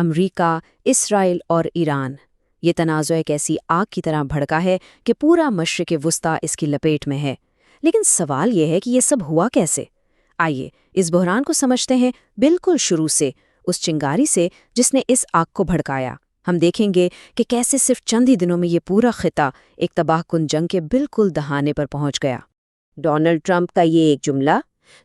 امریکہ، اسرائیل اور ایران، یہ تنازع ایک ایسی آگ کی طرح بھڑکا ہے کہ پورا مشرق وسطیٰ اس کی لپیٹ میں ہے۔ لیکن سوال یہ ہے کہ یہ سب ہوا کیسے؟ آئیے اس بحران کو سمجھتے ہیں بالکل شروع سے، اس چنگاری سے جس نے اس آگ کو بھڑکایا۔ ہم دیکھیں گے کہ کیسے صرف چند ہی دنوں میں یہ پورا خطہ ایک تباہ کن جنگ کے بالکل دہانے پر پہنچ گیا۔ ڈونلڈ ٹرمپ کا یہ ایک جملہ،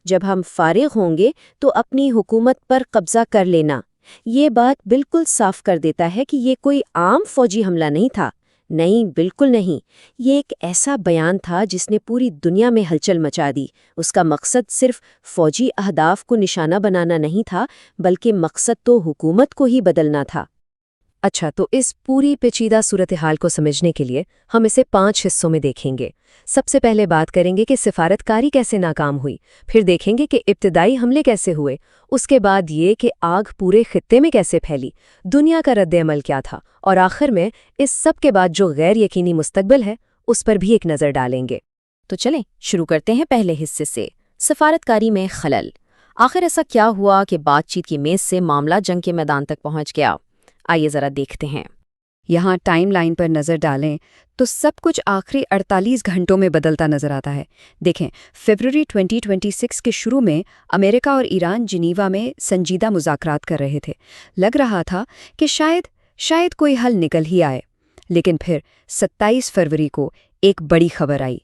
جب ہم فارغ ہوں گے تو اپنی حکومت پر قبضہ کر لینا، یہ بات بالکل صاف کر دیتا ہے کہ یہ کوئی عام فوجی حملہ نہیں تھا۔ نہیں، بالکل نہیں، یہ ایک ایسا بیان تھا جس نے پوری دنیا میں ہلچل مچا دی۔ اس کا مقصد صرف فوجی اہداف کو نشانہ بنانا نہیں تھا، بلکہ مقصد تو حکومت کو ہی بدلنا تھا۔ اچھا، تو اس پوری پیچیدہ صورتحال کو سمجھنے کے لیے ہم اسے 5 حصوں میں دیکھیں گے۔ سب سے پہلے بات کریں گے کہ سفارتکاری کیسے ناکام ہوئی، پھر دیکھیں گے کہ ابتدائی حملے کیسے ہوئے، اس کے بعد یہ کہ آگ پورے خطے میں کیسے پھیلی، دنیا کا رد عمل کیا تھا، اور آخر میں اس سب کے بعد جو غیر یقینی مستقبل ہے اس پر بھی ایک نظر ڈالیں گے۔ تو چلیں شروع کرتے ہیں پہلے حصے سے، سفارتکاری میں خلل۔ آخر ایسا کیا ہوا کہ بات چیت کی میز سے معاملہ جنگ کے میدان تک پہنچ گیا؟ آئیے ذرا دیکھتے ہیں۔ یہاں ٹائم لائن پر نظر ڈالیں تو سب کچھ آخری 48 گھنٹوں میں بدلتا نظر آتا ہے۔ دیکھیں، فروری 2026 کے شروع میں امریکہ اور ایران جنیوا میں سنجیدہ مذاکرات کر رہے تھے۔ لگ رہا تھا کہ شاید کوئی حل نکل ہی آئے، لیکن پھر 27 فروری کو ایک بڑی خبر آئی۔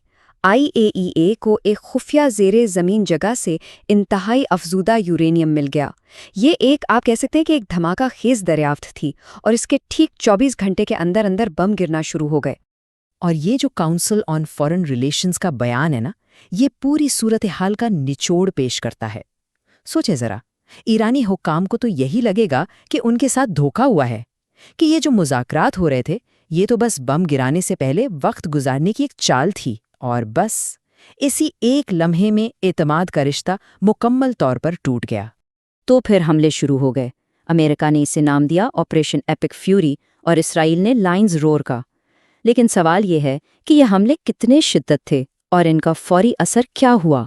IAEA کو ایک خفیہ زیر زمین جگہ سے انتہائی افزودہ یورینیم مل گیا۔ یہ آپ کہہ سکتے ہیں کہ ایک دھماکہ خیز دریافت تھی، اور اس کے ٹھیک 24 گھنٹے کے اندر بم گرنا شروع ہو گئے۔ اور یہ جو کاؤنسل آن فارن ریلیشنز کا بیان ہے نا، یہ پوری صورتحال کا نچوڑ پیش کرتا ہے۔ سوچیں ذرا، ایرانی حکام کو تو یہی لگے گا کہ ان کے ساتھ دھوکہ ہوا ہے، کہ یہ جو مذاکرات ہو رہے تھے یہ تو بس بم گرانے سے پہلے وقت گزارنے کی ایک چال تھی، اور بس اسی ایک لمحے میں اعتماد کا رشتہ مکمل طور پر ٹوٹ گیا۔ تو پھر حملے شروع ہو گئے۔ امریکہ نے اسے نام دیا آپریشن ایپک فیوری، اور اسرائیل نے لائنز رور کا۔ لیکن سوال یہ ہے کہ یہ حملے کتنے شدت تھے اور ان کا فوری اثر کیا ہوا؟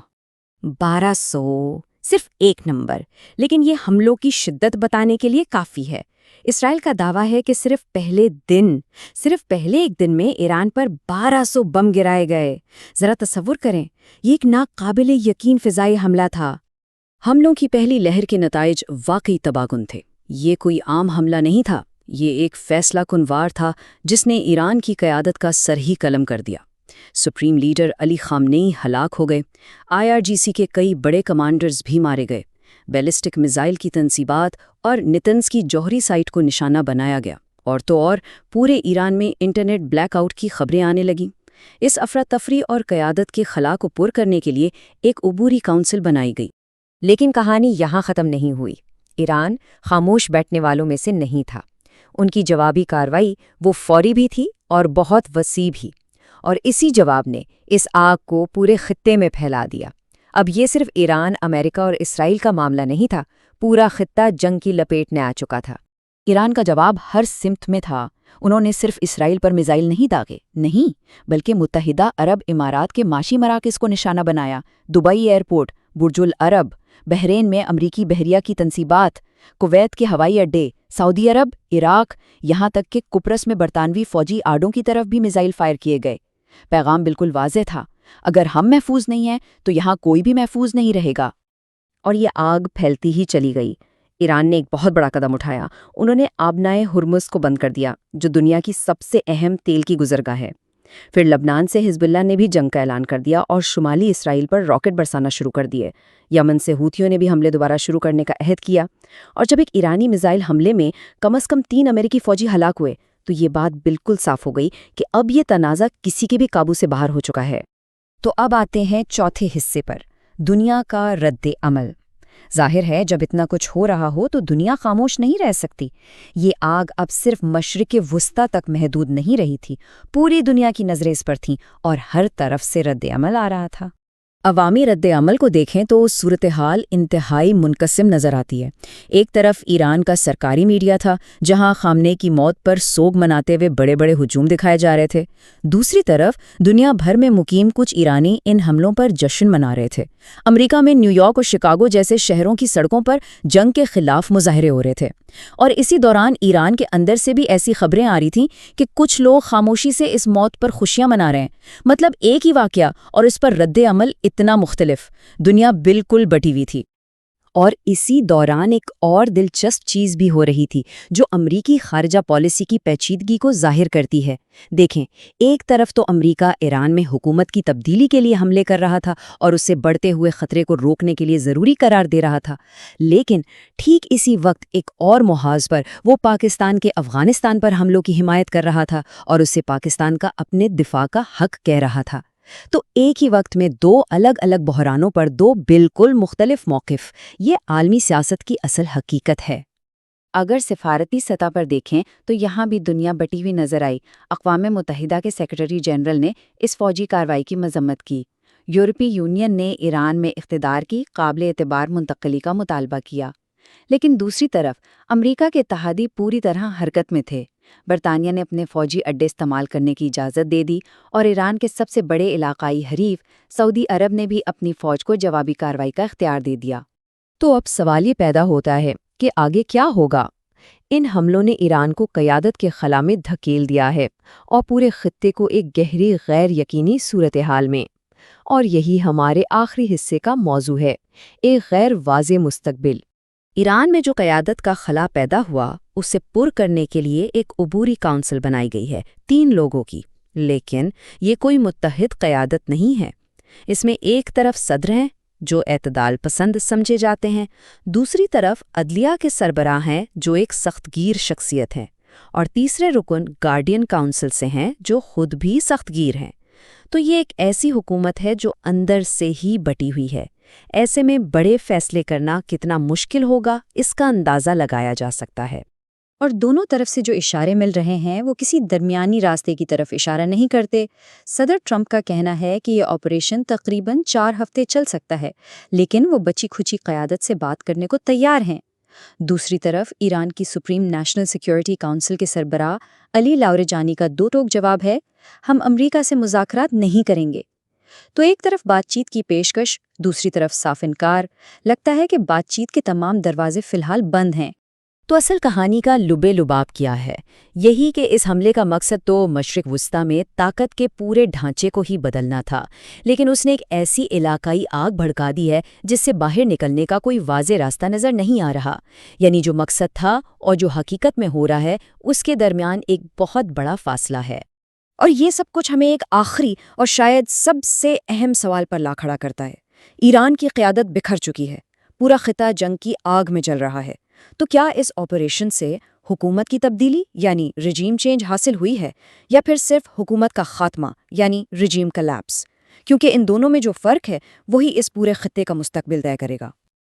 1200، صرف ایک نمبر، لیکن یہ حملوں کی شدت بتانے کے لیے کافی ہے۔ اسرائیل کا دعویٰ ہے کہ صرف پہلے ایک دن میں ایران پر 1200 بم گرائے گئے۔ ذرا تصور کریں، یہ ایک ناقابل یقین فضائی حملہ تھا۔ حملوں کی پہلی لہر کے نتائج واقعی تباہ کن تھے۔ یہ کوئی عام حملہ نہیں تھا، یہ ایک فیصلہ کن وار تھا جس نے ایران کی قیادت کا سر ہی قلم کر دیا۔ سپریم لیڈر علی خامنئی ہلاک ہو گئے، IRGC کے کئی بڑے کمانڈرز بھی مارے گئے، بیلسٹک میزائل کی تنصیبات اور نتنز کی جوہری سائٹ کو نشانہ بنایا گیا، اور پورے ایران میں انٹرنیٹ بلیک آؤٹ کی خبریں آنے لگیں۔ اس افراتفری اور قیادت کے خلا کو پر کرنے کے لیے ایک عبوری کونسل بنائی گئی۔ لیکن کہانی یہاں ختم نہیں ہوئی۔ ایران خاموش بیٹھنے والوں میں سے نہیں تھا۔ ان کی جوابی کارروائی وہ فوری بھی تھی اور بہت وسیع بھی، اور اسی جواب نے اس آگ کو پورے خطے میں پھیلا دیا۔ اب یہ صرف ایران، امریکہ اور اسرائیل کا معاملہ نہیں تھا، پورا خطہ جنگ کی لپیٹ میں آ چکا تھا۔ ایران کا جواب ہر سمت میں تھا۔ انہوں نے صرف اسرائیل پر میزائل نہیں داغے، نہیں، بلکہ متحدہ عرب امارات کے معاشی مراکز کو نشانہ بنایا، دبئی ایئرپورٹ، برج العرب، بحرین میں امریکی بحریہ کی تنصیبات، کویت کے ہوائی اڈے، سعودی عرب، عراق، یہاں تک کہ قبرص میں برطانوی فوجی آڑوں کی طرف بھی میزائل فائر کیے گئے۔ پیغام بالکل واضح تھا، اگر ہم محفوظ نہیں ہیں تو یہاں کوئی بھی محفوظ نہیں رہے گا۔ اور یہ آگ پھیلتی ہی چلی گئی۔ ایران نے ایک بہت بڑا قدم اٹھایا، انہوں نے آبنائے ہرمز کو بند کر دیا، جو دنیا کی سب سے اہم تیل کی گزرگاہ ہے۔ پھر لبنان سے حزب اللہ نے بھی جنگ کا اعلان کر دیا اور شمالی اسرائیل پر راکٹ برسانا شروع کر دیے۔ یمن سے ہوتھیوں نے بھی حملے دوبارہ شروع کرنے کا عہد کیا، اور جب ایک ایرانی میزائل حملے میں کم از کم 3 امریکی فوجی ہلاک ہوئے تو یہ بات بالکل صاف ہو گئی کہ اب یہ تنازع کسی کے بھی قابو سے باہر ہو چکا ہے۔ تو اب آتے ہیں چوتھے حصے پر، دنیا کا رد عمل۔ ظاہر ہے جب اتنا کچھ ہو رہا ہو تو دنیا خاموش نہیں رہ سکتی۔ یہ آگ اب صرف مشرق وسطیٰ تک محدود نہیں رہی تھی، پوری دنیا کی نظریں اس پر تھیں اور ہر طرف سے رد عمل آ رہا تھا۔ عوامی رد عمل کو دیکھیں تو صورتحال انتہائی منقسم نظر آتی ہے۔ ایک طرف ایران کا سرکاری میڈیا تھا جہاں خامنئی کی موت پر سوگ مناتے ہوئے بڑے بڑے ہجوم دکھائے جا رہے تھے، دوسری طرف دنیا بھر میں مقیم کچھ ایرانی ان حملوں پر جشن منا رہے تھے۔ امریکہ میں نیو یارک اور شکاگو جیسے شہروں کی سڑکوں پر جنگ کے خلاف مظاہرے ہو رہے تھے۔ اور اسی دوران ایران کے اندر سے بھی ایسی خبریں آ رہی تھیں کہ کچھ لوگ خاموشی سے اس موت پر خوشیاں منا رہے ہیں. مطلب ایک ہی واقعہ اور اس پر رد عمل اتنا مختلف. دنیا بالکل بٹی ہوئی تھی. اور اسی دوران ایک اور دلچسپ چیز بھی ہو رہی تھی جو امریکی خارجہ پالیسی کی پیچیدگی کو ظاہر کرتی ہے. دیکھیں، ایک طرف تو امریکہ ایران میں حکومت کی تبدیلی کے لیے حملے کر رہا تھا اور اسے بڑھتے ہوئے خطرے کو روکنے کے لیے ضروری قرار دے رہا تھا، لیکن ٹھیک اسی وقت ایک اور محاذ پر وہ پاکستان کے افغانستان پر حملوں کی حمایت کر رہا تھا اور اسے پاکستان کا اپنے دفاع کا حق کہہ رہا تھا. تو ایک ہی وقت میں دو الگ الگ بحرانوں پر دو بالکل مختلف موقف. یہ عالمی سیاست کی اصل حقیقت ہے. اگر سفارتی سطح پر دیکھیں تو یہاں بھی دنیا بٹی ہوئی نظر آئی. اقوام متحدہ کے سیکرٹری جنرل نے اس فوجی کارروائی کی مذمت کی. یورپی یونین نے ایران میں اقتدار کی قابل اعتبار منتقلی کا مطالبہ کیا. لیکن دوسری طرف امریکہ کے اتحادی پوری طرح حرکت میں تھے. برطانیہ نے اپنے فوجی اڈے استعمال کرنے کی اجازت دے دی اور ایران کے سب سے بڑے علاقائی حریف سعودی عرب نے بھی اپنی فوج کو جوابی کارروائی کا اختیار دے دیا. تو اب سوال یہ پیدا ہوتا ہے کہ آگے کیا ہوگا؟ ان حملوں نے ایران کو قیادت کے خلا میں دھکیل دیا ہے اور پورے خطے کو ایک گہری غیر یقینی صورتحال میں. اور یہی ہمارے آخری حصے کا موضوع ہے، ایک غیر واضح مستقبل. ایران میں جو قیادت کا خلا پیدا ہوا اسے پر کرنے کے لیے ایک عبوری کونسل بنائی گئی ہے 3 لوگوں کی. لیکن یہ کوئی متحد قیادت نہیں ہے. اس میں ایک طرف صدر ہیں جو اعتدال پسند سمجھے جاتے ہیں، دوسری طرف عدلیہ کے سربراہ ہیں جو ایک سخت گیر شخصیت ہیں، اور تیسرے رکن گارڈین کونسل سے ہیں جو خود بھی سخت گیر ہیں. تو یہ ایک ایسی حکومت ہے جو اندر سے ہی بٹی ہوئی ہے. ایسے میں بڑے فیصلے کرنا کتنا مشکل ہوگا اس کا اندازہ لگایا جا سکتا ہے. اور دونوں طرف سے جو اشارے مل رہے ہیں وہ کسی درمیانی راستے کی طرف اشارہ نہیں کرتے. صدر ٹرمپ کا کہنا ہے کہ یہ آپریشن تقریباً 4 ہفتے چل سکتا ہے، لیکن وہ بچی کھچی قیادت سے بات کرنے کو تیار ہیں. دوسری طرف ایران کی سپریم نیشنل سیکیورٹی کونسل کے سربراہ علی لاریجانی کا 2 ٹوک جواب ہے: ہم امریکہ سے مذاکرات نہیں کریں گے. تو ایک طرف بات چیت کی پیشکش، دوسری طرف صاف انکار. لگتا ہے کہ بات چیت کے تمام دروازے فی الحال بند ہیں. تو اصل کہانی کا لبے لباب کیا ہے؟ یہی کہ اس حملے کا مقصد تو مشرق وسطیٰ میں طاقت کے پورے ڈھانچے کو ہی بدلنا تھا، لیکن اس نے ایک ایسی علاقائی آگ بھڑکا دی ہے جس سے باہر نکلنے کا کوئی واضح راستہ نظر نہیں آ رہا. یعنی جو مقصد تھا اور جو حقیقت میں ہو رہا ہے اس کے درمیان ایک بہت بڑا فاصلہ ہے. اور یہ سب کچھ ہمیں ایک آخری اور شاید سب سے اہم سوال پر لا کھڑا کرتا ہے. ایران کی قیادت بکھر چکی ہے، پورا خطہ جنگ کی آگ میں جل رہا ہے. تو کیا اس آپریشن سے حکومت کی تبدیلی یعنی رجیم چینج حاصل ہوئی ہے، یا پھر صرف حکومت کا خاتمہ یعنی رجیم کلیپس؟ کیونکہ ان دونوں میں جو فرق ہے وہی اس پورے خطے کا مستقبل طے کرے گا.